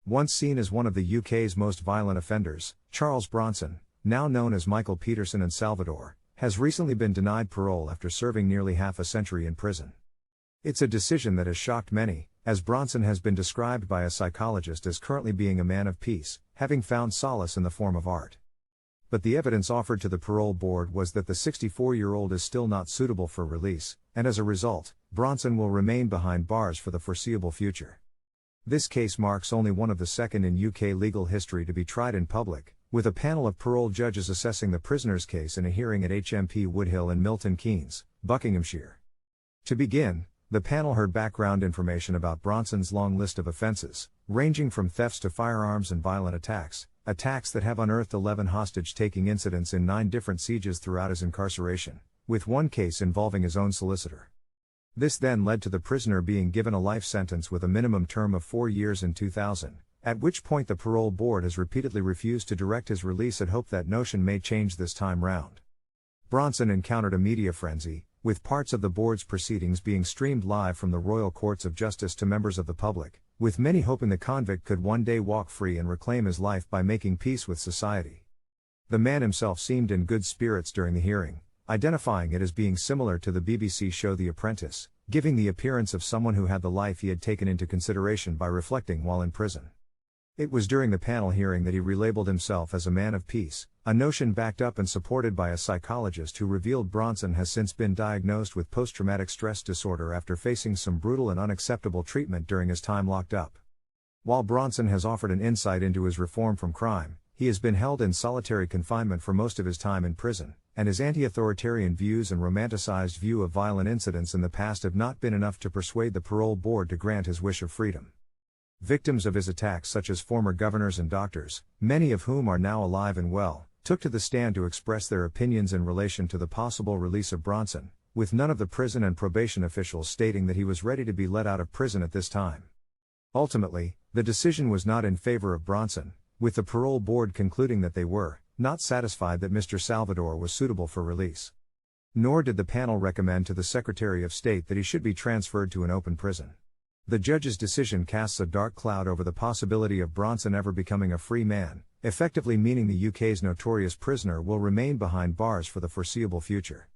Once seen as one of the UK's most violent offenders, Charles Bronson, now known as Michael Peterson and Salvador, has recently been denied parole after serving nearly half a century in prison. It's a decision that has shocked many, as Bronson has been described by a psychologist as currently being a man of peace, having found solace in the form of art. But the evidence offered to the Parole Board was that the 64-year-old is still not suitable for release, and as a result, Bronson will remain behind bars for the foreseeable future. This case marks only one of the second in UK legal history to be tried in public, with a panel of parole judges assessing the prisoner's case in a hearing at HMP Woodhill in Milton Keynes, Buckinghamshire. To begin, the panel heard background information about Bronson's long list of offences, ranging from thefts to firearms and violent attacks that have unearthed 11 hostage-taking incidents in 9 different sieges throughout his incarceration, with one case involving his own solicitor. This then led to the prisoner being given a life sentence with a minimum term of 4 years in 2000, at which point the Parole Board has repeatedly refused to direct his release and hope that notion may change this time round. Bronson encountered a media frenzy, with parts of the board's proceedings being streamed live from the Royal Courts of Justice to members of the public, with many hoping the convict could one day walk free and reclaim his life by making peace with society. The man himself seemed in good spirits during the hearing, identifying it as being similar to the BBC show The Apprentice, giving the appearance of someone who had the life he had taken into consideration by reflecting while in prison. It was during the panel hearing that he relabeled himself as a man of peace, a notion backed up and supported by a psychologist who revealed Bronson has since been diagnosed with post-traumatic stress disorder after facing some brutal and unacceptable treatment during his time locked up. While Bronson has offered an insight into his reform from crime, he has been held in solitary confinement for most of his time in prison, and his anti-authoritarian views and romanticized view of violent incidents in the past have not been enough to persuade the Parole Board to grant his wish of freedom. Victims of his attacks, such as former governors and doctors, many of whom are now alive and well, took to the stand to express their opinions in relation to the possible release of Bronson, with none of the prison and probation officials stating that he was ready to be let out of prison at this time. Ultimately, the decision was not in favor of Bronson, with the Parole Board concluding that they were not satisfied that Mr. Salvador was suitable for release. Nor did the panel recommend to the Secretary of State that he should be transferred to an open prison. The judge's decision casts a dark cloud over the possibility of Bronson ever becoming a free man, effectively meaning the UK's notorious prisoner will remain behind bars for the foreseeable future.